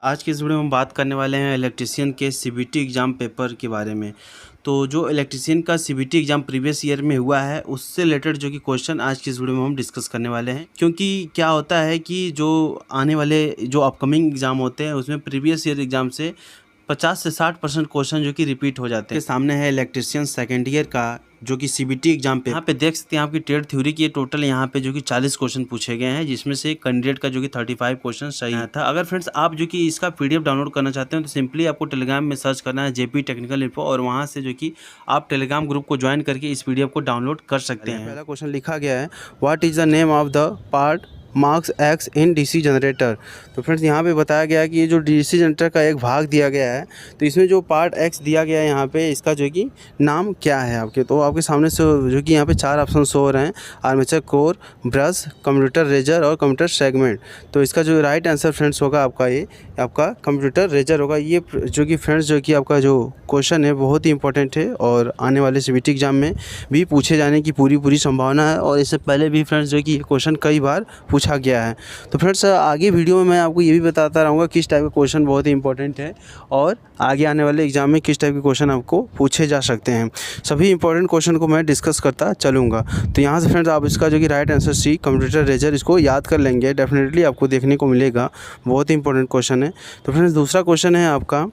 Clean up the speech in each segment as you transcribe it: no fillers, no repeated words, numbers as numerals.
आज की इस वीडियो में हम बात करने वाले हैं इलेक्ट्रीशियन के सीबीटी एग्ज़ाम पेपर के बारे में। तो जो इलेक्ट्रीशियन का सीबीटी एग्ज़ाम प्रीवियस ईयर में हुआ है उससे रिलेटेड जो कि क्वेश्चन आज की इस वीडियो में हम डिस्कस करने वाले हैं। क्योंकि क्या होता है कि जो आने वाले जो अपकमिंग एग्ज़ाम होते हैं उसमें प्रीवियस ईयर एग्ज़ाम से 50 से 60% क्वेश्चन जो कि रिपीट हो जाते हैं। सामने है इलेक्ट्रीशियन सेकेंड ईयर का जो कि सीबीटी एग्जाम पे यहाँ पे देख सकते हैं आपकी ट्रेड थ्योरी की टोटल यहाँ पे जो कि 40 क्वेश्चन पूछे गए हैं, जिसमें से कैंडिडेट का जो कि 35 क्वेश्चन सही आया था। अगर फ्रेंड्स आप जो कि इसका पीडीएफ डाउनलोड करना चाहते हैं तो सिंपली आपको टेलीग्राम में सर्च करना है जेपी टेक्निकल इन्फो, और वहाँ से जो कि आप टेलीग्राम ग्रुप को ज्वाइन करके इस पीडीएफ को डाउनलोड कर सकते हैं। पहला क्वेश्चन लिखा गया है, what is the name of the part marks x in DC generator. तो फ्रेंड्स यहाँ पे बताया गया है कि ये जो डीसी जनरेटर का एक भाग दिया गया है, तो इसमें जो पार्ट एक्स दिया गया है यहाँ पे इसका जो कि नाम क्या है आपके। तो आपके सामने से जो कि यहाँ पे 4 ऑप्शन शो हो रहे हैं, armature core, brush, commutator riser और कंप्यूटर सेगमेंट। तो इसका जो राइट आंसर फ्रेंड्स होगा आपका ये आपका कंप्यूटर रेजर होगा। ये जो कि फ्रेंड्स जो कि आपका जो क्वेश्चन है बहुत ही इंपॉर्टेंट है और आने वाले सीबीटी एग्जाम में भी पूछे जाने की पूरी संभावना है, और इससे पहले भी फ्रेंड्स जो कि ये क्वेश्चन कई बार पूछा गया है। तो फ्रेंड्स आगे वीडियो में मैं आपको ये भी बताता रहूँगा किस टाइप का क्वेश्चन बहुत ही इंपॉर्टेंट है और आगे आने वाले एग्जाम में किस टाइप के क्वेश्चन आपको पूछे जा सकते हैं। सभी इंपॉर्टेंट क्वेश्चन को मैं डिस्कस करता चलूँगा। तो यहाँ से फ्रेंड्स आप इसका जो कि right answer C commutator riser इसको याद कर लेंगे, डेफिनेटली आपको देखने को मिलेगा, बहुत ही इंपॉर्टेंट क्वेश्चन है। तो फ्रेंड्स दूसरा क्वेश्चन है आपका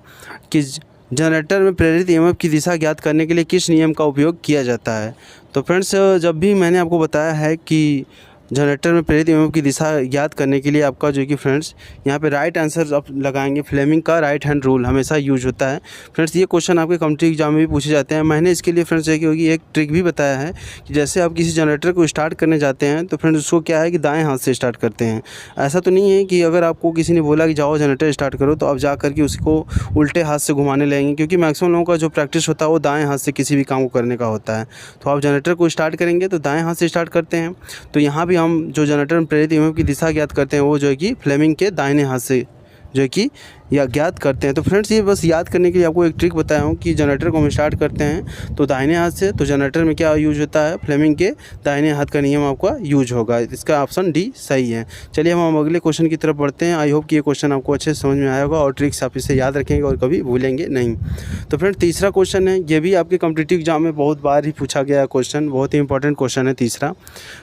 कि जनरेटर में प्रेरित ईएमएफ की दिशा ज्ञात करने के लिए किस नियम का उपयोग किया जाता है। तो फ्रेंड्स जब भी मैंने आपको बताया है कि जनरेटर में प्रेरित ईएमएफ की दिशा ज्ञात करने के लिए आपका जो कि फ्रेंड्स यहाँ पे राइट आंसर आप लगाएंगे, फ्लेमिंग का राइट हैंड रूल हमेशा यूज होता है। फ्रेंड्स ये क्वेश्चन आपके कॉम्पिटिटिव एग्जाम में भी पूछे जाते हैं। मैंने इसके लिए फ्रेंड्स एक ट्रिक भी बताया है कि जैसे आप किसी जनरेटर को स्टार्ट करने जाते हैं तो फ्रेंड्स उसको क्या है कि दाएँ हाथ से स्टार्ट करते हैं। ऐसा तो नहीं है कि अगर आपको किसी ने बोला कि जाओ जनरेटर स्टार्ट करो तो आप जा करके उसको उल्टे हाथ से घुमाने लगेंगे, क्योंकि मैक्सिमम लोगों का जो प्रैक्टिस होता है वो दाएँ हाथ से किसी भी काम को करने का होता है। तो आप जनरेटर को स्टार्ट करेंगे तो दाएँ हाथ से स्टार्ट करते हैं। तो यहाँ भी हम जो जनरेटर में प्रेरित ईएमएफ की दिशा ज्ञात करते हैं वो जो है कि फ्लेमिंग के दाहिने हाथ से जो है कि या ज्ञात करते हैं। तो फ्रेंड्स ये बस याद करने के लिए आपको एक ट्रिक बताया हूँ कि जनरेटर को हम स्टार्ट करते हैं तो दाहिने हाथ से, तो जनरेटर में क्या यूज होता है, फ्लेमिंग के दाहिने हाथ का नियम आपका यूज होगा। इसका ऑप्शन डी सही है। चलिए हम अगले क्वेश्चन की तरफ बढ़ते हैं। आई होप कि ये क्वेश्चन आपको अच्छे से समझ में आया होगा और ट्रिक्स आप इसे याद रखेंगे और कभी भूलेंगे नहीं। तो फ्रेंड्स तीसरा क्वेश्चन है, ये भी आपके कॉम्पिटिटिव एग्जाम में बहुत बार ही पूछा गया क्वेश्चन, बहुत ही इंपॉर्टेंट क्वेश्चन है तीसरा।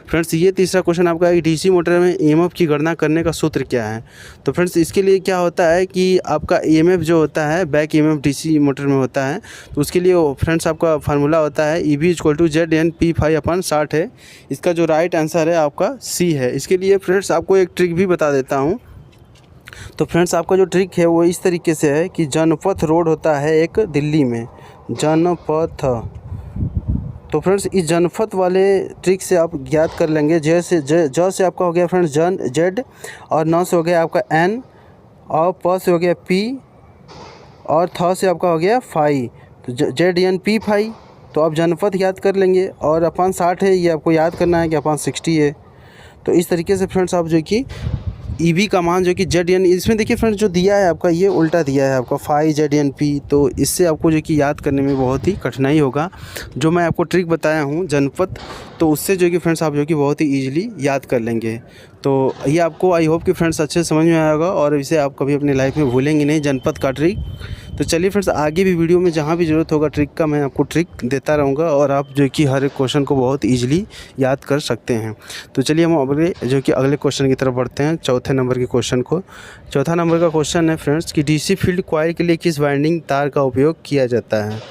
फ्रेंड्स ये तीसरा क्वेश्चन आपका है, डीसी मोटर में ईएमएफ की गणना करने का सूत्र क्या है। तो फ्रेंड्स इसके लिए क्या होता है कि आपका ईएमएफ जो होता है बैक ईएमएफ डीसी मोटर में होता है, तो उसके लिए फ्रेंड्स आपका फार्मूला होता है EB = ZN/P⁵ है। इसका जो राइट आंसर है आपका सी है। इसके लिए फ्रेंड्स आपको एक ट्रिक भी बता देता हूँ। तो फ्रेंड्स आपका जो ट्रिक है वो इस तरीके से है कि जनपथ रोड होता है एक दिल्ली में, जनपथ। तो फ्रेंड्स इस जनपथ वाले ट्रिक से आप ज्ञात कर लेंगे। ज से आपका हो गया फ्रेंड्स जन जेड, और न से हो गया आपका एन, और प से हो गया पी, और थ से आपका हो गया फाई, तो ZN/P⁵। तो आप जनपथ याद कर लेंगे, और अपन 60 है ये आपको याद करना है कि अपन 60 है। तो इस तरीके से फ्रेंड्स आप जो कि EB का मान जो कि ZN, इसमें देखिए फ्रेंड्स जो दिया है आपका ये उल्टा दिया है आपका फाई ZN/P, तो इससे आपको जो कि याद करने में बहुत ही कठिनाई होगा। जो मैं आपको ट्रिक बताया हूँ जनपथ, तो उससे जो कि फ्रेंड्स आप जो कि बहुत ही ईजिली याद कर लेंगे। तो ये आपको आई होप कि फ्रेंड्स अच्छे से समझ में आया होगा और इसे आप कभी अपनी लाइफ में भूलेंगे नहीं, जनपथ का ट्रिक। तो चलिए फ्रेंड्स आगे भी वीडियो में जहाँ भी ज़रूरत होगा ट्रिक का मैं आपको ट्रिक देता रहूँगा और आप जो कि हर एक क्वेश्चन को बहुत ईजिली याद कर सकते हैं। तो चलिए हम अगले क्वेश्चन की तरफ बढ़ते हैं, चौथे नंबर के क्वेश्चन को। चौथा नंबर का क्वेश्चन है फ्रेंड्स कि डीसी फील्ड कॉइल के लिए किस वाइंडिंग तार का उपयोग किया जाता है।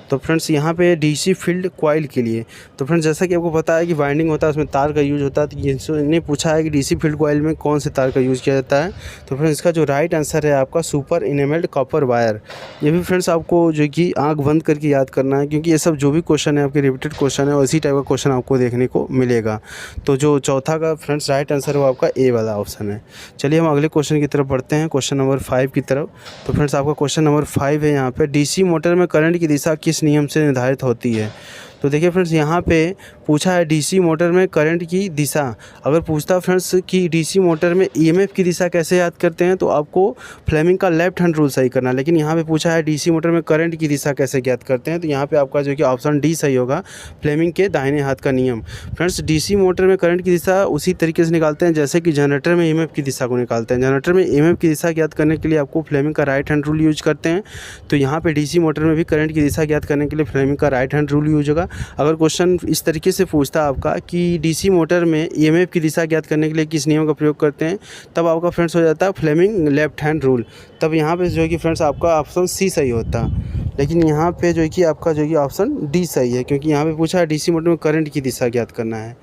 तो फ्रेंड्स यहाँ पे डीसी फील्ड कॉइल के लिए, तो फ्रेंड्स जैसा कि आपको पता है कि वाइंडिंग होता है उसमें तार का यूज़ होता है, तो इन्हें पूछा है कि डीसी फील्ड कॉइल में कौन से तार का यूज़ किया जाता है। तो फ्रेंड्स इसका जो राइट आंसर है आपका सुपर इनेमल्ड कॉपर वायर। ये भी फ्रेंड्स आपको जो कि आँख बंद करके याद करना है, क्योंकि ये सब जो भी क्वेश्चन है आपके रिपीटेड क्वेश्चन है, उसी टाइप का क्वेश्चन आपको देखने को मिलेगा। तो जो चौथा का फ्रेंड्स राइट आंसर है वो आपका ए वाला ऑप्शन है। चलिए हम अगले क्वेश्चन की तरफ बढ़ते हैं, क्वेश्चन नंबर 5 की तरफ। तो फ्रेंड्स आपका क्वेश्चन नंबर 5 है यहाँ पे, डीसी मोटर में करंट की दिशा किस नियम से निर्धारित होती है। तो देखिए फ्रेंड्स, यहाँ पे पूछा है डीसी मोटर में करंट की दिशा। अगर पूछता फ्रेंड्स कि डीसी मोटर में ईएमएफ की दिशा कैसे याद करते हैं, तो आपको फ्लेमिंग का लेफ्ट हैंड रूल सही करना है। लेकिन यहाँ पे पूछा है डीसी मोटर में करंट की दिशा कैसे ज्ञात करते हैं, तो यहाँ पे आपका जो कि ऑप्शन डी सही होगा, फ्लेमिंग के दाहिने हाथ का नियम। फ्रेंड्स, डीसी मोटर में करंट की दिशा उसी तरीके से निकालते हैं जैसे कि जनरेटर में ईएमएफ की दिशा को निकालते हैं। जनरेटर में ईएमएफ की दिशा ज्ञात करने के लिए आपको फ्लेमिंग का राइट हैंड रूल यूज करते हैं। तो यहाँ पे डीसी मोटर में भी करंट की दिशा ज्ञात करने के लिए फ्लेमिंग का राइट हैंड रूल यूज होगा। अगर क्वेश्चन इस तरीके से पूछता आपका कि डीसी मोटर में ईएमएफ की दिशा ज्ञात करने के लिए किस नियम का प्रयोग करते हैं, तब आपका फ्रेंड्स हो जाता है फ्लेमिंग लेफ्ट हैंड रूल। तब यहाँ पे जो है कि फ्रेंड्स आपका ऑप्शन सी सही होता। लेकिन यहाँ पे जो है कि आपका जो है कि ऑप्शन डी सही है, क्योंकि यहाँ पे पूछा है डीसी मोटर में करंट की दिशा ज्ञात करना है।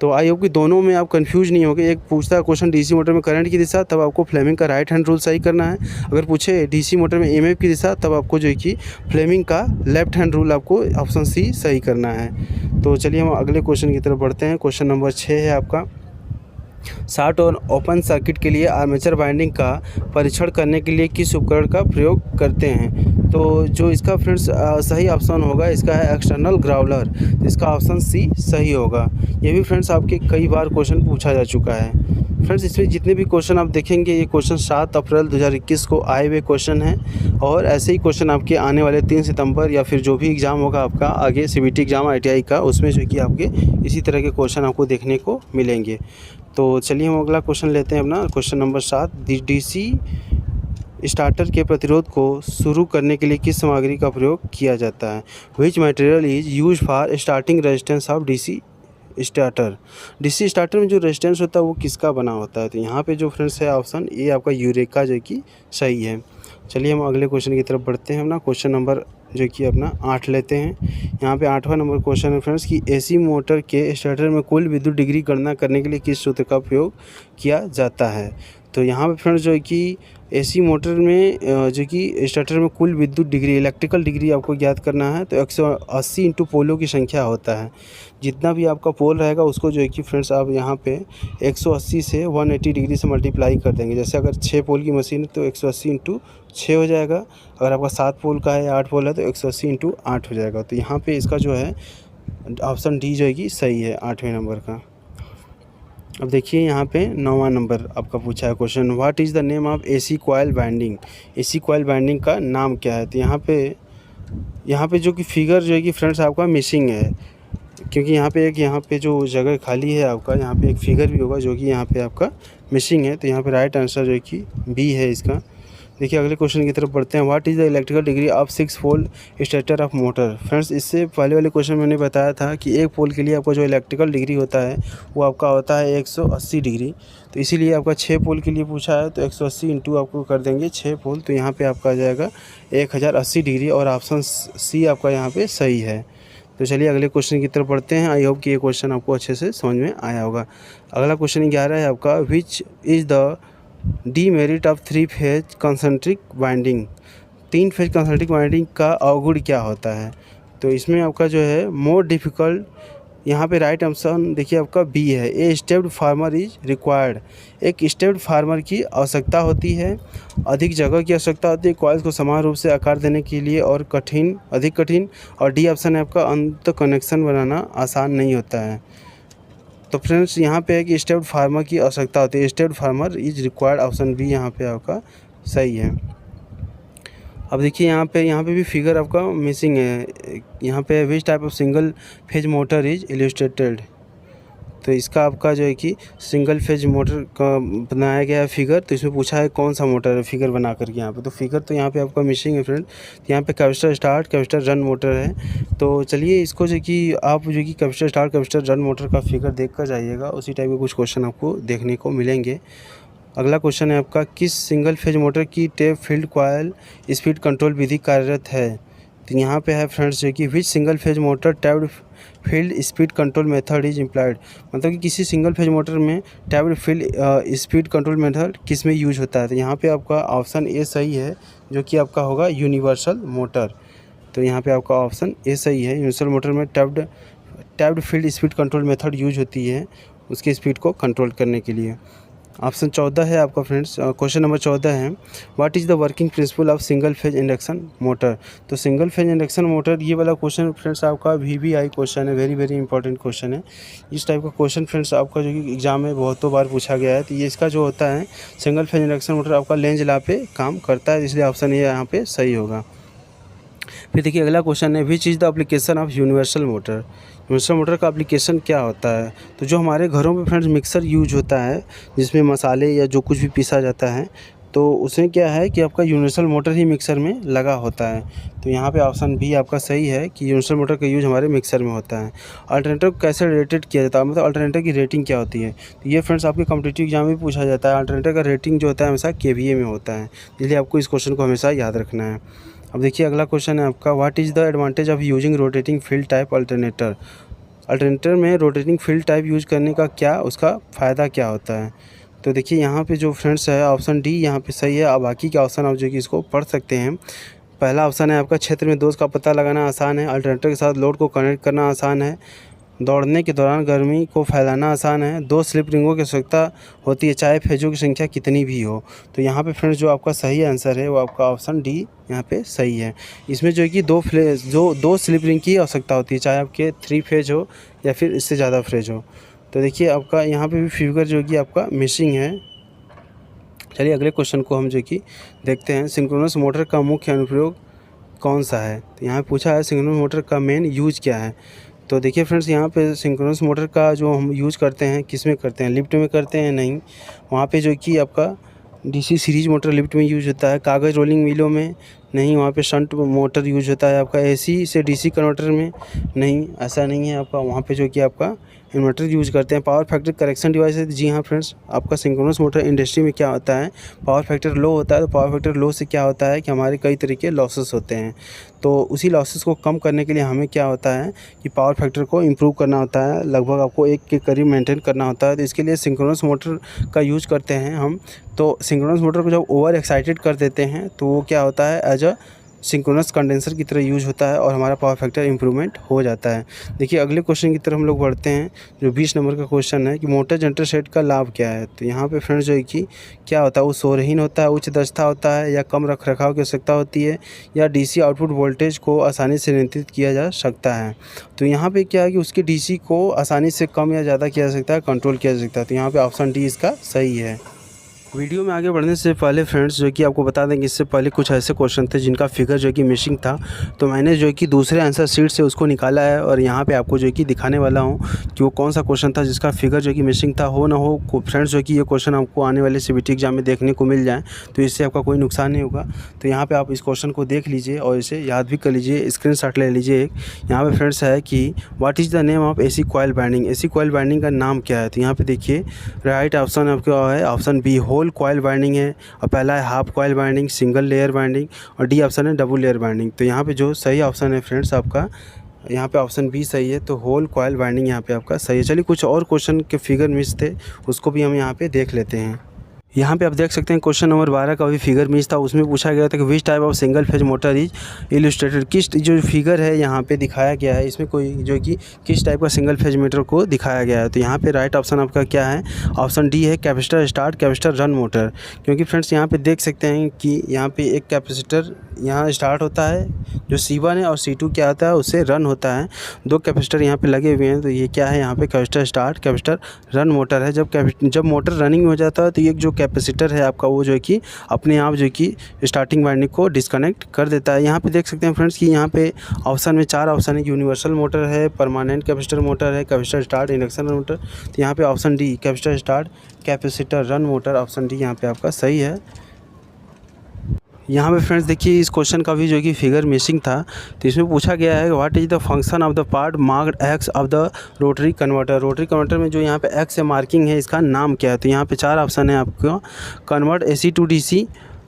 तो आई होप कि दोनों में आप कंफ्यूज नहीं होगे। एक पूछता है क्वेश्चन डीसी मोटर में करंट की दिशा, तब आपको फ्लेमिंग का राइट हैंड रूल सही करना है। अगर पूछे डीसी मोटर में ईएमएफ की दिशा, तब आपको जो है कि फ्लेमिंग का लेफ्ट हैंड रूल आपको ऑप्शन सी सही करना है। तो चलिए हम अगले क्वेश्चन की तरफ बढ़ते हैं। क्वेश्चन नंबर 6 है आपका, शॉर्ट और ओपन सर्किट के लिए आर्मेचर वाइंडिंग का परीक्षण करने के लिए किस उपकरण का प्रयोग करते हैं। तो जो इसका फ्रेंड्स सही ऑप्शन होगा, इसका है एक्सटर्नल ग्राउलर। इसका ऑप्शन सी सही होगा। ये भी फ्रेंड्स आपके कई बार क्वेश्चन पूछा जा चुका है। फ्रेंड्स, इसमें जितने भी क्वेश्चन आप देखेंगे, ये क्वेश्चन 7 अप्रैल 2021 को आए हुए क्वेश्चन हैं। और ऐसे ही क्वेश्चन आपके आने वाले 3 सितंबर या फिर जो भी एग्ज़ाम होगा आपका आगे सीबीटी एग्ज़ाम आईटीआई का, उसमें जो कि आपके इसी तरह के क्वेश्चन आपको देखने को मिलेंगे। तो चलिए हम अगला क्वेश्चन लेते हैं अपना, क्वेश्चन नंबर 7। डीसी स्टार्टर के प्रतिरोध को शुरू करने के लिए किस सामग्री का प्रयोग किया जाता है। Which material is use for starting resistance of DC starter. DC starter में जो रेजिस्टेंस होता है वो किसका बना होता है। तो यहाँ पे जो फ्रेंड्स है ऑप्शन ए आपका यूरेका जो कि सही है। चलिए हम अगले क्वेश्चन की तरफ बढ़ते हैं अपना, क्वेश्चन नंबर जो कि अपना 8 लेते हैं। यहाँ पे 8वां नंबर क्वेश्चन है फ्रेंड्स कि एसी मोटर के स्टार्टर में कुल विद्युत डिग्री गणना करने के लिए किस सूत्र का प्रयोग किया जाता है। तो यहाँ पे फ्रेंड्स जो है कि एसी मोटर में जो कि स्टार्टर में कुल विद्युत डिग्री इलेक्ट्रिकल डिग्री आपको ज्ञात करना है। तो 180 इंटू पोलों की संख्या होता है। जितना भी आपका पोल रहेगा उसको जो है कि फ्रेंड्स आप यहाँ पे 180 से 180 डिग्री से मल्टीप्लाई कर देंगे। जैसे अगर 6 पोल की मशीन है तो 180 इंटू 6 हो जाएगा। अगर आपका 7 पोल का है या 8 पोल है तो 180 इंटू 8 हो जाएगा। तो यहाँ पे इसका जो है ऑप्शन डी जो है कि सही है 8वें नंबर का। अब देखिए यहाँ पे 9वां नंबर आपका पूछा है question, what is the name of AC coil binding. AC coil binding का नाम क्या है। तो यहाँ पे जो कि फिगर जो है कि फ्रेंड्स आपका मिसिंग है, क्योंकि यहाँ पे जो जगह खाली है आपका, यहाँ पे एक फिगर भी होगा जो कि यहाँ पे आपका मिसिंग है। तो यहाँ पे राइट आंसर जो है कि बी है इसका। देखिए अगले क्वेश्चन की तरफ बढ़ते हैं, what is the electrical degree of 6 pole starter of motor. Friends, इससे पहले वाले क्वेश्चन में मैंने बताया था कि एक पोल के लिए आपका जो इलेक्ट्रिकल डिग्री होता है वो आपका होता है 180 डिग्री। तो इसीलिए आपका 6 पोल के लिए पूछा है तो 180 इंटू आपको कर देंगे 6 पोल। तो यहाँ पर आपका आ जाएगा 1080 डिग्री और ऑप्शन सी आपका यहाँ पर सही है। तो चलिए अगले क्वेश्चन की तरफ बढ़ते हैं। आई होप कि ये क्वेश्चन आपको अच्छे से समझ में आया होगा। अगला क्वेश्चन 11 है आपका, which is the demerit of 3 phase concentric winding. 3 phase concentric winding का अवगुण क्या होता है। तो इसमें आपका जो है मोर डिफ़िकल्ट, यहाँ पे राइट ऑप्शन देखिए आपका बी है, ए स्टेप्ड फार्मर इज रिक्वायर्ड। एक स्टेप्ड फार्मर की आवश्यकता होती है, अधिक जगह की आवश्यकता होती है कॉइल्स को समान रूप से आकार देने के लिए और अधिक कठिन। और डी ऑप्शन है आपका अंत कनेक्शन बनाना आसान नहीं होता है। तो फ्रेंड्स यहाँ पे है कि स्टेप्ड फार्मर की आवश्यकता होती है, stepped former is required, option B यहाँ पे आपका सही है। अब देखिए यहाँ पे भी फिगर आपका मिसिंग है। यहाँ पे which type of single phase motor is illustrated. तो इसका आपका जो है कि सिंगल फेज मोटर का बनाया गया है फिगर। तो इसमें पूछा है कौन सा मोटर है फिगर बना करके यहाँ पे। तो फिगर तो यहाँ पे आपका मिसिंग है फ्रेंड। तो यहाँ पे capacitor start capacitor run motor है। तो चलिए इसको जो कि आप जो कि capacitor start capacitor run motor का फिगर देख कर जाइएगा, उसी टाइप के कुछ क्वेश्चन आपको देखने को मिलेंगे। अगला क्वेश्चन है आपका, किस सिंगल फेज मोटर की tap field coil speed control विधि कार्यरत है। तो यहाँ पे है फ्रेंड्स जो कि which single phase motor tapped field speed control method is implied. मतलब कि किसी सिंगल फेज मोटर में tapped field speed control method किस में यूज होता है। तो यहाँ पे आपका ऑप्शन ए सही है, जो कि आपका होगा यूनिवर्सल मोटर। तो यहाँ पे आपका ऑप्शन ए सही है, यूनिवर्सल मोटर में tapped field speed control method use होती है उसकी स्पीड को कंट्रोल करने के लिए। ऑप्शन 14 है आपका फ्रेंड्स। क्वेश्चन नंबर 14 है, what is the working principle of single phase induction motor. तो सिंगल फेज इंडक्शन मोटर, ये वाला क्वेश्चन फ्रेंड्स आपका VBI क्वेश्चन है, वेरी वेरी इंपॉर्टेंट क्वेश्चन है। इस टाइप का क्वेश्चन फ्रेंड्स आपका जो कि एग्जाम में बहुतों बार पूछा गया है। तो ये इसका जो होता है, सिंगल फेज इंडक्शन मोटर आपका लेंज लॉ पे काम करता है, इसलिए ऑप्शन ये यहाँ पे सही होगा। फिर देखिए अगला क्वेश्चन है, which is the application of universal motor. Universal motor का एप्लीकेशन क्या होता है। तो जो हमारे घरों में फ्रेंड्स मिक्सर यूज होता है, जिसमें मसाले या जो कुछ भी पीसा जाता है, तो उसमें क्या है कि आपका यूनिवर्सल मोटर ही मिक्सर में लगा होता है। तो यहाँ पे ऑप्शन बी आपका सही है कि यूनिवर्सल मोटर का यूज हमारे मिक्सर में होता है। अल्टरनेटर को कैसे रेटेड किया जाता है, मतलब अल्टरनेटर की रेटिंग क्या होती है। तो ये फ्रेंड्स आपके कॉम्पिटिटिव एग्जाम में पूछा जाता है। अल्टरनेटर का रेटिंग जो होता है हमेशा KVA में होता है, इसलिए आपको इस क्वेश्चन को हमेशा याद रखना है। अब देखिए अगला क्वेश्चन है आपका, what is the advantage of using rotating field type alternator. Alternator में रोटेटिंग फील्ड टाइप यूज करने का क्या, उसका फ़ायदा क्या होता है। तो देखिए यहाँ पे जो फ्रेंड्स है ऑप्शन डी यहाँ पे सही है। अब बाकी के ऑप्शन आप जो कि इसको पढ़ सकते हैं। पहला ऑप्शन है आपका, क्षेत्र में दोष का पता लगाना आसान है। अल्टरनेटर के साथ लोड को कनेक्ट करना आसान है। दौड़ने के दौरान गर्मी को फैलाना आसान है। 2 स्लिप रिंगों की आवश्यकता होती है, चाहे फेजों की संख्या कितनी भी हो। तो यहाँ पे फ्रेंड्स जो आपका सही आंसर है वो आपका ऑप्शन डी यहाँ पे सही है। इसमें जो है कि 2 स्लिप रिंग की आवश्यकता होती है, चाहे आपके 3 फेज हो या फिर इससे ज़्यादा फेज हो। तो देखिए आपका यहाँ पे भी फिगर जो कि आपका मिसिंग है। चलिए अगले क्वेश्चन को हम जो कि देखते हैं, सिंक्रोनस मोटर का मुख्य अनुप्रयोग कौन सा है। तो यहाँ पूछा है सिंक्रोनस मोटर का मेन यूज क्या है। तो देखिए फ्रेंड्स यहाँ पे सिंक्रोनस मोटर का जो हम यूज़ करते हैं, किस में करते हैं, लिफ्ट में करते हैं नहीं, वहाँ पे जो कि आपका DC सीरीज मोटर लिफ्ट में यूज होता है। कागज़ रोलिंग मिलों में नहीं, वहाँ पे शंट मोटर यूज होता है। आपका AC से DC कन्वर्टर में नहीं, ऐसा नहीं है आपका, वहाँ पे जो कि आपका इन्वर्टर यूज करते हैं। पावर फैक्टर करेक्शन डिवाइस है, जी हाँ फ्रेंड्स, आपका सिंक्रोनस मोटर इंडस्ट्री में क्या होता है, पावर फैक्टर लो होता है। तो पावर फैक्टर लो से क्या होता है कि हमारे कई तरीके लॉसेस होते हैं। तो उसी लॉसेस को कम करने के लिए हमें क्या होता है कि पावर फैक्टर को इम्प्रूव करना होता है, लगभग आपको 1 के करीब मेंटेन करना होता है। तो इसके लिए सिंक्रोनस मोटर का यूज करते हैं हम। तो सिंक्रोनस मोटर को जब ओवर एक्साइटेड कर देते हैं तो वो क्या होता है, एज अ सिंक्रोनस कंडेंसर की तरह यूज होता है और हमारा पावर फैक्टर इंप्रूवमेंट हो जाता है। देखिए अगले क्वेश्चन की तरफ हम लोग बढ़ते हैं, जो 20 नंबर का क्वेश्चन है कि मोटर जनरेटर सेट का लाभ क्या है। तो यहाँ पे फ्रेंड्स जो है कि क्या होता है, वो शोरहीन होता है, उच्च दक्षता होता है, या कम रखरखाव की आवश्यकता होती है, या DC आउटपुट वोल्टेज को आसानी से नियंत्रित किया जा सकता है। तो यहाँ पे क्या है कि उसके DC को आसानी से कम या ज़्यादा किया जा सकता है, कंट्रोल किया जा सकता है। तो यहाँ पे ऑप्शन डी इसका सही है। वीडियो में आगे बढ़ने से पहले फ्रेंड्स जो कि आपको बता दें कि इससे पहले कुछ ऐसे क्वेश्चन थे जिनका फिगर जो कि मिसिंग था। तो मैंने जो कि दूसरे आंसर शीट से उसको निकाला है और यहाँ पे आपको जो कि दिखाने वाला हूँ कि वो कौन सा क्वेश्चन था जिसका फिगर जो कि मिसिंग था। हो ना हो फ्रेंड्स जो कि ये क्वेश्चन आपको आने वाले CBT एग्जाम में देखने को मिल जाए तो इससे आपका कोई नुकसान नहीं होगा। तो यहाँ पर आप इस क्वेश्चन को देख लीजिए और इसे याद भी कर लीजिए, स्क्रीनशॉट ले लीजिए एक। यहाँ पर फ्रेंड्स है कि what is the name of AC coil binding. AC coil binding का नाम क्या है। तो यहाँ पे देखिए राइट ऑप्शन आपका है option B, whole coil binding है। और पहला है half coil binding, single layer binding, और डी ऑप्शन है डबल लेयर बाइंडिंग। तो यहाँ पे जो सही ऑप्शन है फ्रेंड्स आपका यहाँ पे ऑप्शन बी सही है। तो होल कॉइल बाइंडिंग यहाँ पे आपका सही है। चलिए कुछ और क्वेश्चन के फिगर मिस थे, उसको भी हम यहाँ पे देख लेते हैं। यहाँ पे आप देख सकते हैं क्वेश्चन नंबर 12 का भी फिगर मिस था। उसमें पूछा गया था कि which type of single phase motor is illustrated. किस जो फिगर है यहाँ पे दिखाया गया है, इसमें कोई जो कि किस टाइप का सिंगल फेज मोटर को दिखाया गया है। तो यहाँ पे राइट ऑप्शन आपका क्या है, ऑप्शन डी है capacitor start capacitor run motor. क्योंकि फ्रेंड्स यहाँ पे देख सकते हैं कि यहाँ पे एक कैपेसिटर यहाँ स्टार्ट होता है जो C1 है, और C2 क्या होता है उससे रन होता है। 2 कैपेसिटर यहाँ पे लगे हुए हैं। तो ये क्या है, यहाँ पे capacitor start capacitor run motor है। जब मोटर रनिंग में हो जाता है तो ये जो कैपेसिटर है आपका वो जो है कि अपने आप जो कि स्टार्टिंग वाइंडिंग को डिस्कनेक्ट कर देता है। यहाँ पे देख सकते हैं फ्रेंड्स कि यहाँ पे ऑप्शन में 4 ऑप्शन है, यूनिवर्सल मोटर है, परमानेंट कैपेसिटर मोटर है, कैपेसिटर स्टार्ट इंडक्शन मोटर। तो यहाँ पे option D capacitor start capacitor run motor, option D यहाँ पे आपका सही है। यहाँ पे फ्रेंड्स देखिए इस क्वेश्चन का भी जो कि फिगर मिसिंग था। तो इसमें पूछा गया है what is the function of the part marked x of the rotary converter. Rotary converter में जो यहाँ पे एक्स से मार्किंग है इसका नाम क्या है। तो यहाँ पे 4 ऑप्शन है आपको, convert AC to DC,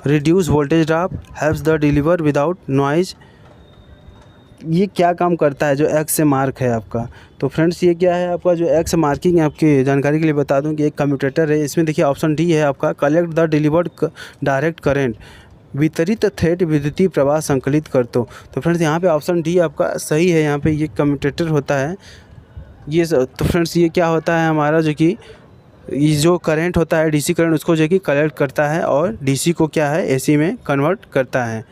reduce voltage drop, helps the deliver without noise. ये क्या काम करता है जो एक्स से मार्क है आपका। तो फ्रेंड्स ये क्या है आपका जो एक्स मार्किंग है, आपकी जानकारी के लिए बता दूं कि एक कम्यूटेटर है। इसमें देखिए ऑप्शन डी है आपका, collect the delivered direct current, वितरित थेट विद्युतीय प्रवाह संकलित कर। तो फ्रेंड्स यहाँ पे ऑप्शन डी आपका सही है। यहाँ पे ये कम्यूटेटर होता है ये। तो फ्रेंड्स ये क्या होता है हमारा जो कि ये जो करंट होता है डीसी करंट उसको जो कि कलेक्ट करता है और डीसी को क्या है एसी में कन्वर्ट करता है।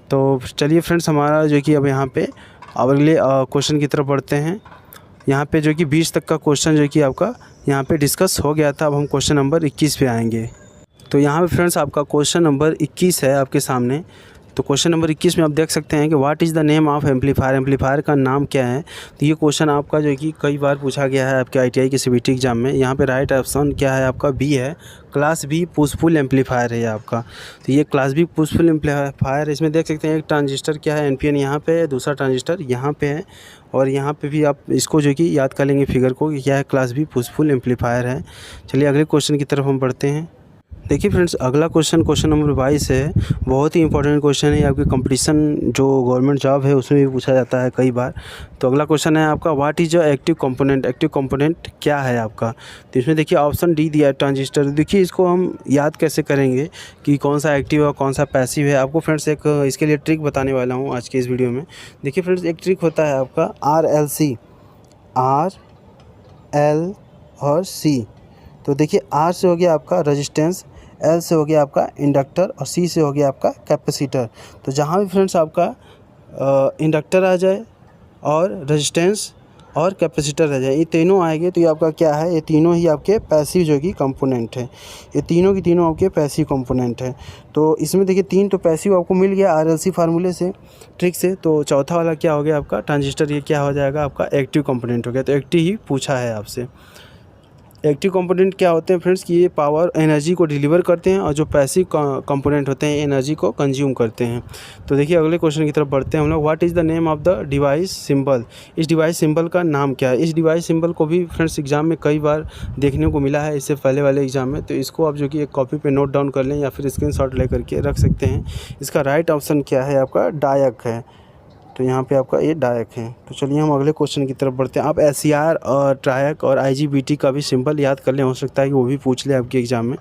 तो चलिए फ्रेंड्स, हमारा जो कि अब यहाँ पे अब अगले क्वेश्चन की तरफ बढ़ते हैं। यहाँ पे जो कि 20 तक का क्वेश्चन जो कि आपका यहाँ पे डिस्कस हो गया था। अब हम क्वेश्चन नंबर 21 पे आएंगे। तो यहाँ पे फ्रेंड्स आपका क्वेश्चन नंबर 21 है आपके सामने। तो क्वेश्चन नंबर 21 में आप देख सकते हैं कि what is the name of amplifier, amplifier का नाम क्या है। तो ये क्वेश्चन आपका जो कि कई बार पूछा गया है आपके आईटीआई के सीबीटी एग्जाम में। यहाँ पे राइट ऑप्शन क्या है आपका बी है, क्लास बी पुशफुल एम्पलीफायर है आपका। तो ये क्लास बी पुशफुल एम्पलीफायर, इसमें देख सकते हैं एक ट्रांजिस्टर क्या है एनपीएन यहाँ पे है, दूसरा ट्रांजिस्टर यहाँ पे है और यहाँ पे भी आप इसको जो कि याद कर लेंगे फिगर को कि क्या है, क्लास बी पुशफुल एम्पलीफायर है। चलिए अगले क्वेश्चन की तरफ हम बढ़ते हैं। देखिए फ्रेंड्स, अगला क्वेश्चन नंबर 22 है। बहुत ही इंपॉर्टेंट क्वेश्चन है, आपके कंपटीशन जो गवर्नमेंट जॉब है उसमें भी पूछा जाता है कई बार। तो अगला क्वेश्चन है आपका what is active component, active component क्या है आपका। तो इसमें देखिए ऑप्शन डी दिया है ट्रांजिस्टर। देखिए इसको हम याद कैसे करेंगे कि कौन सा एक्टिव है कौन सा पैसिव है। आपको फ्रेंड्स एक इसके लिए ट्रिक बताने वाला हूँ आज के इस वीडियो में। देखिए फ्रेंड्स, एक ट्रिक होता है आपका RLC, R L और C। तो देखिए R से हो गया आपका रेजिस्टेंस, L से हो गया आपका इंडक्टर और C से हो गया आपका कैपेसिटर। तो जहाँ भी फ्रेंड्स आपका इंडक्टर आ जाए और रेजिस्टेंस और कैपेसिटर आ जाए, ये तीनों आएंगे तो ये आपका क्या है, ये तीनों ही आपके पैसिव जो कि कंपोनेंट है। ये तीनों की तीनों आपके पैसिव कंपोनेंट है। तो इसमें देखिए 3 तो पैसिव आपको मिल गया RLC फार्मूले से, ट्रिक से। तो चौथा वाला क्या हो गया आपका ट्रांजिस्टर, ये क्या हो जाएगा आपका एक्टिव कंपोनेंट हो गया। तो एक्टिव ही पूछा है आपसे। एक्टिव कंपोनेंट क्या होते हैं फ्रेंड्स कि ये पावर एनर्जी को डिलीवर करते हैं और जो पैसिव कंपोनेंट होते हैं एनर्जी को कंज्यूम करते हैं। तो देखिए अगले क्वेश्चन की तरफ बढ़ते हैं हम लोग। What is the name of the device symbol, इस डिवाइस सिंबल का नाम क्या है। इस डिवाइस सिंबल को भी फ्रेंड्स एग्जाम में कई बार देखने को मिला है इससे पहले वाले एग्जाम में। तो इसको आप जो कि एक कॉपी पे नोट डाउन कर लें या फिर स्क्रीनशॉट ले करके रख सकते हैं। इसका राइट ऑप्शन क्या है आपका डायक है। तो यहाँ पे आपका ये डायक है। तो चलिए हम अगले क्वेश्चन की तरफ बढ़ते हैं। आप SCR और ट्रायक और IGBT का भी सिंबल याद कर लें, हो सकता है कि वो भी पूछ ले आपके एग्जाम में।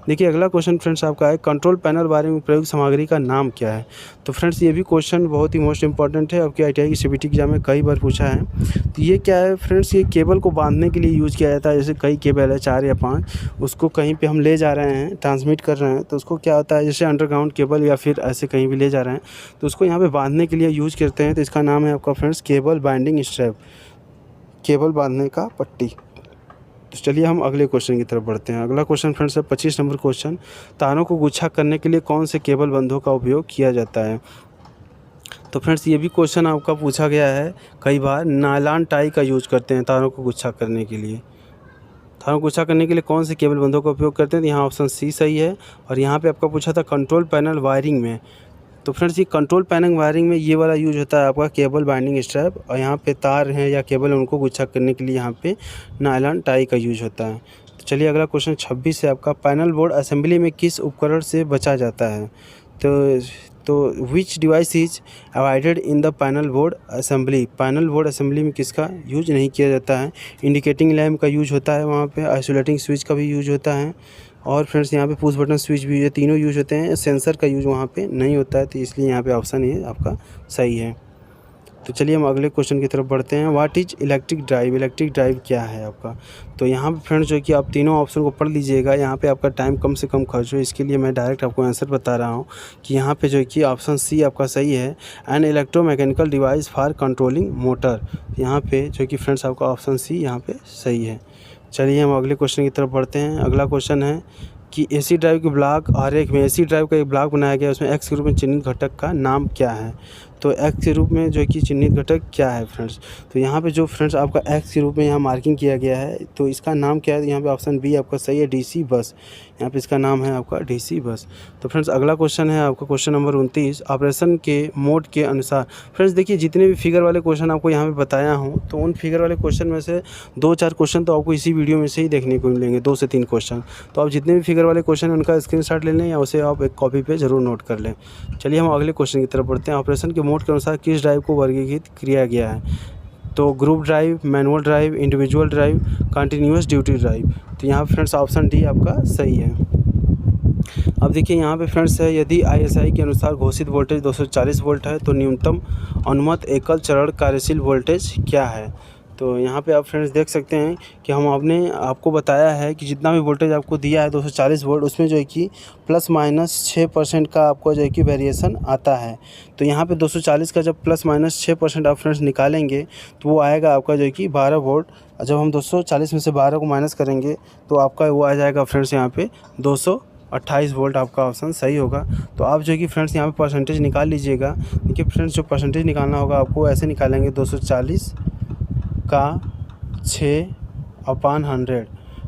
देखिए अगला क्वेश्चन फ्रेंड्स आपका है कंट्रोल पैनल बारे में प्रयुक्त सामग्री का नाम क्या है। तो फ्रेंड्स ये भी क्वेश्चन बहुत ही मोस्ट इंपॉर्टेंट है, आपके ITI की CBT एग्जाम में कई बार पूछा है। तो ये क्या है फ्रेंड्स, ये केबल को बांधने के लिए यूज़ किया जाता है। जैसे कई केबल है 4 या 5, उसको कहीं पर हम ले जा रहे हैं, ट्रांसमिट कर रहे हैं, तो उसको क्या होता है जैसे अंडरग्राउंड केबल या फिर ऐसे कहीं भी ले जा रहे हैं तो उसको यहाँ पर बांधने के लिए यूज़ करते हैं। तो इसका नाम है आपका friends cable binding strap, cable बांधने का पट्टी। तो चलिए हम अगले क्वेश्चन की तरफ बढ़ते हैं। अगला क्वेश्चन फ्रेंड्स है 25 नंबर क्वेश्चन। तारों को गुच्छा करने के लिए कौन से केबल बंधों का उपयोग किया जाता है। तो फ्रेंड्स ये भी क्वेश्चन आपका पूछा गया है कई बार। नायलॉन टाई का यूज करते हैं तारों को गुच्छा करने के लिए। तारों को गुच्छा करने के लिए कौन से केबल बंधों का उपयोग करते हैं। तो यहाँ ऑप्शन सी सही है। और यहाँ पे आपका पूछा था कंट्रोल पैनल वायरिंग में। तो फ्रेंड्स ये कंट्रोल पैनल वायरिंग में ये वाला यूज होता है आपका केबल बाइंडिंग स्ट्रैप। और यहाँ पे तार हैं या केबल उनको गुच्छा करने के लिए यहाँ पे नायलॉन टाई का यूज होता है। तो चलिए अगला क्वेश्चन 26 है आपका। पैनल बोर्ड असेंबली में किस उपकरण से बचा जाता है। तो विच device is avoided in the panel board assembly. Panel board assembly में किसका यूज नहीं किया जाता है। इंडिकेटिंग लैम्प का यूज होता है वहाँ पे, आइसोलेटिंग स्विच का भी यूज होता है और फ्रेंड्स यहाँ पे पुश बटन स्विच भी, ये तीनों यूज होते हैं। सेंसर का यूज वहाँ पे नहीं होता है, तो इसलिए यहाँ पे ऑप्शन ये आपका सही है। तो चलिए हम अगले क्वेश्चन की तरफ बढ़ते हैं। What is electric drive, electric drive क्या है आपका। तो यहाँ पे फ्रेंड्स जो कि आप तीनों ऑप्शन को पढ़ लीजिएगा, यहाँ पे आपका टाइम कम से कम खर्च हो, इसके लिए मैं डायरेक्ट आपको आंसर बता रहा हूँ कि यहाँ पे जो कि ऑप्शन सी आपका सही है। An electromechanical device for controlling motor, यहाँ पे जो कि फ्रेंड्स आपका ऑप्शन सी यहाँ पे सही है। चलिए हम अगले क्वेश्चन की तरफ बढ़ते हैं। अगला क्वेश्चन है कि एसी ड्राइव के ब्लॉक आरेख में एसी ड्राइव का एक ब्लॉक बनाया गया है, उसमें एक्स के रूप में चिन्हित घटक का नाम क्या है। तो एक्स के रूप में जो कि चिन्हित घटक क्या है फ्रेंड्स। तो यहाँ पे जो फ्रेंड्स आपका एक्स के रूप में यहाँ मार्किंग किया गया है, तो इसका नाम क्या है। यहाँ पे ऑप्शन बी आपका सही है, DC बस। यहाँ पे इसका नाम है आपका DC बस। तो फ्रेंड्स अगला क्वेश्चन है आपका क्वेश्चन नंबर 29। ऑपरेशन के मोड के अनुसार फ्रेंड्स देखिए जितने भी फिगर वाले क्वेश्चन आपको यहाँ पे बताया हूँ, तो उन फिगर वाले क्वेश्चन में से 2-4 क्वेश्चन तो आपको इसी वीडियो में से ही देखने को मिलेंगे, 2 से 3 क्वेश्चन। तो आप जितने भी फिगर वाले क्वेश्चन हैं उनका स्क्रीनशॉट ले लें या उसे आप एक कॉपी पे ज़रूर नोट कर लें। चलिए हम अगले क्वेश्चन की तरफ बढ़ते हैं। ऑपरेशन के मोड के अनुसार किस ड्राइव को वर्गीकृत किया गया है। तो group drive, manual drive, individual drive, continuous duty drive. तो यहाँ फ्रेंड्स ऑप्शन डी आपका सही है। अब देखिए यहाँ पे फ्रेंड्स है, यदि ISI के अनुसार घोषित वोल्टेज 240 वोल्ट है तो न्यूनतम अनुमत एकल चरण कार्यशील वोल्टेज क्या है। तो यहाँ पे आप फ्रेंड्स देख सकते हैं कि हम आपने आपको बताया है कि जितना भी वोल्टेज आपको दिया है 240 वोल्ट, उसमें जो है कि प्लस माइनस 6% का आपको जो है कि वेरिएशन आता है। तो यहाँ पे 240 का जब प्लस माइनस 6% आप फ्रेंड्स निकालेंगे तो वो आएगा आपका जो है कि 12 वोल्ट। जब हम 240 में से 12 को माइनस करेंगे तो आपका वो आ जाएगा फ्रेंड्स यहाँ पे 228 वोल्ट। आपका ऑप्शन सही होगा। तो आप जो है कि फ्रेंड्स यहाँ पे परसेंटेज निकाल लीजिएगा। देखिए फ्रेंड्स, जो परसेंटेज निकालना होगा आपको ऐसे निकालेंगे, 240 का 6/100।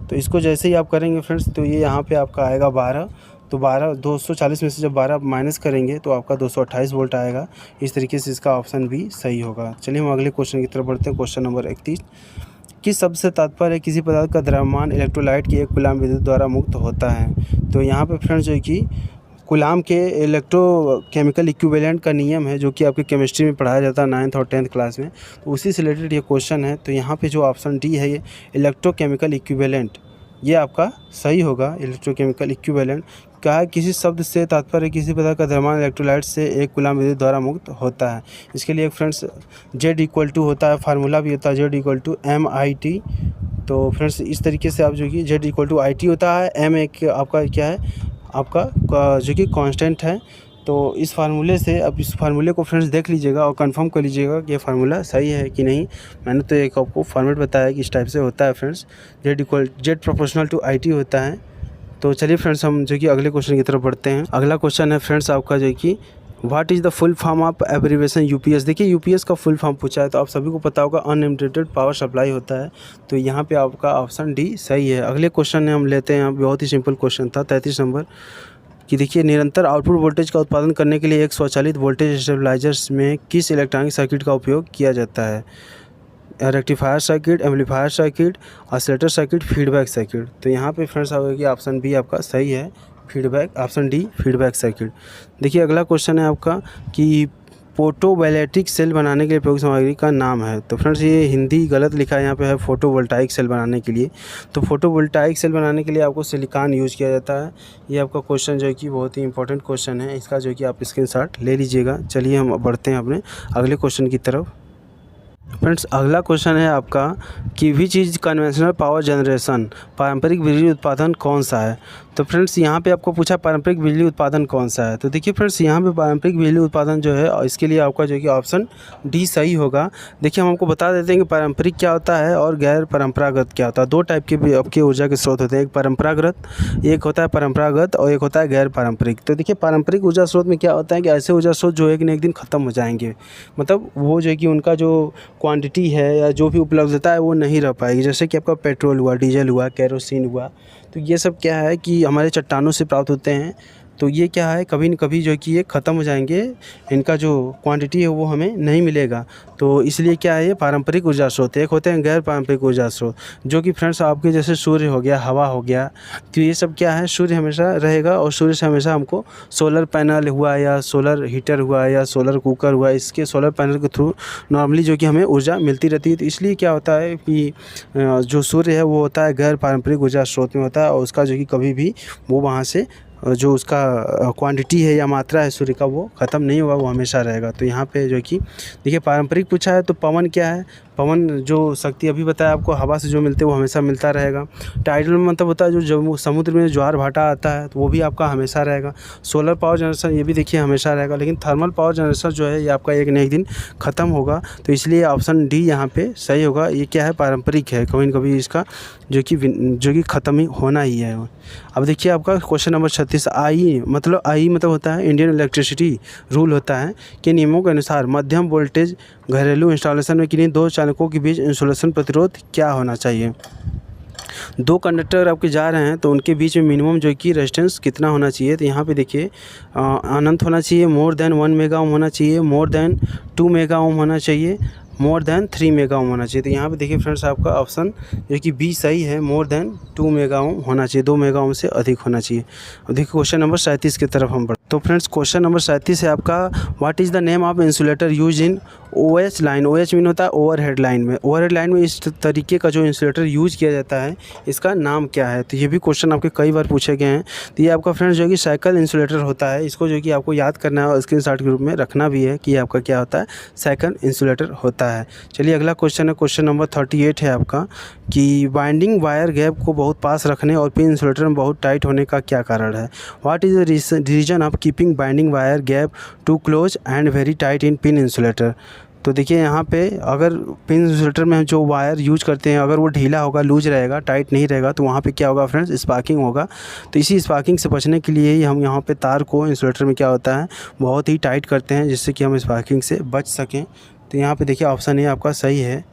तो इसको जैसे ही आप करेंगे फ्रेंड्स तो ये यहाँ पे आपका आएगा 12। तो 240 में से जब 12 माइनस करेंगे तो आपका 228 वोल्ट आएगा। इस तरीके से इसका ऑप्शन भी सही होगा। चलिए हम अगले क्वेश्चन की तरफ बढ़ते हैं। क्वेश्चन नंबर 31, किस शब्द से तात्पर्य है किसी पदार्थ का द्रव्यमान इलेक्ट्रोलाइट की 1 कूलाम विद्युत द्वारा मुक्त होता है। तो यहाँ पे फ्रेंड्स जो है कि कूलाम के इलेक्ट्रोकेमिकल इक्विवेलेंट का नियम है, जो कि आपके केमिस्ट्री में पढ़ाया जाता है 9th और 10th क्लास में। तो उसी से रिलेटेड ये क्वेश्चन है। तो यहाँ पे जो ऑप्शन डी है, ये इलेक्ट्रोकेमिकल इक्विवेलेंट, ये आपका सही होगा। इलेक्ट्रोकेमिकल इक्विवेलेंट कहा है किसी शब्द से तात्पर्य किसी पदार्थ का द्रव्यमान इलेक्ट्रोलाइट से 1 कूलाम विद्युत द्वारा मुक्त होता है। इसके लिए फ्रेंड्स Z होता है, फार्मूला भी होता है Z MIT। तो फ्रेंड्स इस तरीके से आप जो कि Z IT होता है, M एक आपका क्या है, आपका जो कि कांस्टेंट है। तो इस फार्मूले से अब इस फार्मूले को फ्रेंड्स देख लीजिएगा और कंफर्म कर लीजिएगा कि ये फार्मूला सही है कि नहीं। मैंने तो एक आपको फॉर्मेट बताया कि इस टाइप से होता है friends, Z proportional to IT होता है। तो चलिए फ्रेंड्स हम जो कि अगले क्वेश्चन की तरफ बढ़ते हैं। अगला क्वेश्चन है फ्रेंड्स आपका जो कि what is the full form of abbreviation UPS। देखिए UPS का फुल फॉर्म पूछा है तो आप सभी को पता होगा अनलिमिटेड पावर सप्लाई होता है। तो यहाँ पे आपका ऑप्शन डी सही है। अगले क्वेश्चन हम लेते हैं, बहुत ही सिंपल क्वेश्चन था 33 नंबर कि देखिए निरंतर आउटपुट वोल्टेज का उत्पादन करने के लिए एक स्वचालित वोल्टेज स्टेबलाइजर्स में किस इलेक्ट्रॉनिक सर्किट का उपयोग किया जाता है। Rectifier circuit, amplifier circuit, oscillator circuit, feedback circuit. तो यहाँ पे फ्रेंड्स आएगा ऑप्शन बी आपका सही है, feedback, option D feedback circuit. देखिए अगला क्वेश्चन है आपका कि फोटोवोल्टाइक सेल बनाने के लिए प्रयुक्त सामग्री का नाम है। तो फ्रेंड्स ये हिंदी गलत लिखा है, यहाँ पे है फोटोवोल्टाइक सेल बनाने के लिए। तो फोटोवोल्टाइक सेल बनाने के लिए आपको सिलिकॉन यूज़ किया जाता है। ये आपका क्वेश्चन जो है कि बहुत ही इंपॉर्टेंट क्वेश्चन है, इसका जो है कि आप स्क्रीनशॉट ले लीजिएगा। चलिए हम बढ़ते हैं अपने अगले क्वेश्चन की तरफ। फ्रेंड्स अगला क्वेश्चन है आपका कि भी चीज़ कन्वेंशनल पावर जनरेशन पारंपरिक बिजली उत्पादन कौन सा है। तो फ्रेंड्स यहाँ पे आपको पूछा पारंपरिक बिजली उत्पादन कौन सा है। तो देखिए फ्रेंड्स यहाँ पे पारंपरिक बिजली उत्पादन जो है, इसके लिए आपका जो है कि ऑप्शन डी सही होगा। देखिए हम आपको बता देते हैं कि पारंपरिक क्या होता है और गैर परंपरागत क्या होता है। दो टाइप के भी आपके ऊर्जा के स्रोत होते हैं, एक होता है परंपरागत और एक होता है गैर पारंपरिक। तो देखिए पारंपरिक ऊर्जा स्रोत में क्या होता है कि ऐसे ऊर्जा स्रोत जो एक न एक दिन ख़त्म हो जाएंगे, मतलब वो जो है कि उनका जो क्वांटिटी है या जो भी उपलब्धता है वो नहीं रह पाएगी। जैसे कि आपका पेट्रोल हुआ, डीजल हुआ, केरोसिन हुआ। तो ये सब क्या है कि हमारे चट्टानों से प्राप्त होते हैं। तो ये क्या है, कभी न कभी जो है कि ये ख़त्म हो जाएंगे, इनका जो क्वांटिटी है वो हमें नहीं मिलेगा। तो इसलिए क्या है, ये पारंपरिक ऊर्जा स्रोत। एक होते हैं गैर पारंपरिक ऊर्जा स्रोत, जो कि फ्रेंड्स आपके जैसे सूर्य हो गया, हवा हो गया। तो ये सब क्या है, सूर्य हमेशा रहेगा और सूर्य से हमेशा हमको सोलर पैनल हुआ या सोलर हीटर हुआ या सोलर कुकर हुआ, इसके सोलर पैनल के थ्रू नॉर्मली जो कि हमें ऊर्जा मिलती रहती है। तो इसलिए क्या होता है कि जो सूर्य है वो होता है गैर पारंपरिक ऊर्जा स्रोत में होता है और उसका जो कि कभी भी वो वहाँ से जो उसका क्वांटिटी है या मात्रा है सूर्य का वो ख़त्म नहीं होगा, वो हमेशा रहेगा। तो यहाँ पे जो है कि देखिए पारंपरिक पूछा है तो पवन क्या है, पवन जो शक्ति अभी बताया आपको हवा से जो मिलते हैं वो हमेशा मिलता रहेगा। टाइडल मतलब होता है जो समुद्र में ज्वार भाटा आता है तो वो भी आपका हमेशा रहेगा। सोलर पावर जनरेशन ये भी देखिए हमेशा रहेगा। लेकिन थर्मल पावर जनरेशन जो है ये आपका एक न एक दिन ख़त्म होगा। तो इसलिए ऑप्शन डी यहाँ पे सही होगा। ये क्या है, पारंपरिक है, कभी न कभी इसका जो कि ख़त्म ही होना ही है। अब देखिए आपका क्वेश्चन नंबर 36, आई मतलब होता है इंडियन इलेक्ट्रिसिटी रूल होता है कि नियमों के अनुसार मध्यम वोल्टेज घरेलू इंस्टॉलेशन में किन्हीं दो चालकों के बीच इंसुलेशन प्रतिरोध क्या होना चाहिए। दो कंडक्टर आपके जा रहे हैं तो उनके बीच में मिनिमम जो कि रेजिस्टेंस कितना होना चाहिए। तो यहाँ पे देखिए अनंत होना चाहिए, मोर देन 1 मेगा ओम होना चाहिए, मोर देन 2 मेगा ओम होना चाहिए, मोर देन 3 मेगा ओम होना चाहिए। तो यहाँ पे देखिए फ्रेंड्स आपका ऑप्शन जो कि बी सही है, मोर देन 2 मेगा ओम होना चाहिए, 2 मेगा ओम से अधिक होना चाहिए। और देखिए क्वेश्चन नंबर 37 की तरफ हम बढ़ते। तो फ्रेंड्स क्वेश्चन नंबर 37 है आपका, what is the name of insulator use in OH line, OH mean होता है ओवरहेड लाइन में, ओवरहेड लाइन में इस तरीके का जो इंसुलेटर यूज़ किया जाता है इसका नाम क्या है। तो ये भी क्वेश्चन आपके कई बार पूछे गए हैं। तो ये आपका फ्रेंड्स जो है कि साइकिल इंसुलेटर होता है। इसको जो है कि आपको याद करना है और स्क्रीनशॉट के रूप में रखना भी है कि ये आपका क्या होता है, साइकिल इंसुलेटर होता है। चलिए अगला क्वेश्चन है, क्वेश्चन नंबर 38 है आपका कि बाइंडिंग वायर गैप को बहुत पास रखने और पिन इंसुलेटर में बहुत टाइट होने का क्या कारण है। What is the reason of keeping binding wire gap to close and very tight in pin insulator. तो देखिए यहाँ पे अगर पिन इंसुलेटर में हम जो वायर यूज करते हैं अगर वो ढीला होगा, लूज रहेगा, टाइट नहीं रहेगा तो वहाँ पे क्या होगा फ्रेंड्स, स्पार्किंग होगा। तो इसी स्पार्किंग से बचने के लिए ही हम यहाँ पे तार को इंसुलेटर में क्या होता है बहुत ही टाइट करते हैं जिससे कि हम स्पार्किंग से बच सकें। तो यहाँ पे देखिए ऑप्शन ए आपका सही है।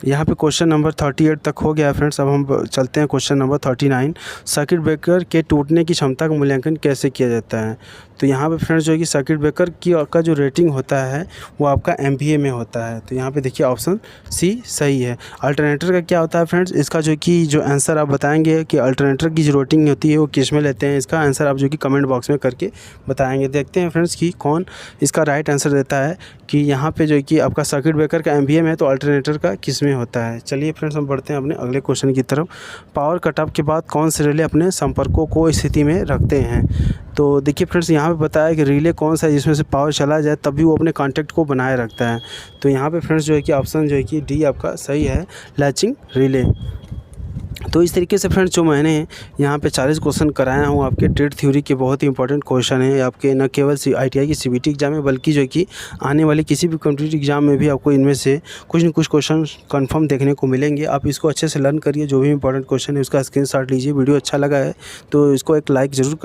यहाँ पे क्वेश्चन नंबर 38 तक हो गया है फ्रेंड्स। अब हम चलते हैं क्वेश्चन नंबर 39। सर्किट ब्रेकर के टूटने की क्षमता का मूल्यांकन कैसे किया जाता है। तो यहाँ पे फ्रेंड्स जो है कि सर्किट ब्रेकर का जो रेटिंग होता है वो आपका MVA में होता है। तो यहाँ पे देखिए ऑप्शन सी सही है। अल्टरनेटर का क्या होता है फ्रेंड्स, इसका जो आंसर आप बताएंगे कि अल्टरनेटर की जो रेटिंग होती है वो किस में लेते हैं, इसका आंसर आप जो कि कमेंट बॉक्स में करके बताएंगे। देखते हैं फ्रेंड्स कि कौन इसका राइट आंसर देता है कि यहाँ पे जो है कि आपका सर्किट ब्रेकर का MVA में है तो अल्टरनेटर का किस में होता है। चलिए फ्रेंड्स हम बढ़ते हैं अपने अगले क्वेश्चन की तरफ। पावर कटऑफ के बाद कौन से रिले अपने संपर्कों को स्थिति में रखते हैं। तो देखिए फ्रेंड्स यहाँ पे बताया कि रिले कौन सा है जिसमें से पावर चला जाए तब भी वो अपने कॉन्टैक्ट को बनाए रखता है। तो यहाँ पे फ्रेंड्स जो है कि ऑप्शन जो है कि डी आपका सही है, लैचिंग रिले। तो इस तरीके से फ्रेंड्स जो मैंने यहाँ पे 40 क्वेश्चन कराया हूँ आपके ट्रेड थ्योरी के, बहुत ही इंपॉर्टेंट क्वेश्चन है आपके, न केवल ITI की CBT एग्जाम में बल्कि जो कि आने वाले किसी भी कॉम्पिटिटिव एग्जाम में भी आपको इनमें से कुछ न कुछ क्वेश्चन कंफर्म देखने को मिलेंगे। आप इसको अच्छे से लर्न करिए, जो भी इंपॉर्टेंट क्वेश्चन है उसका स्क्रीनशॉट लीजिए। वीडियो अच्छा लगा है तो इसको एक लाइक ज़रूर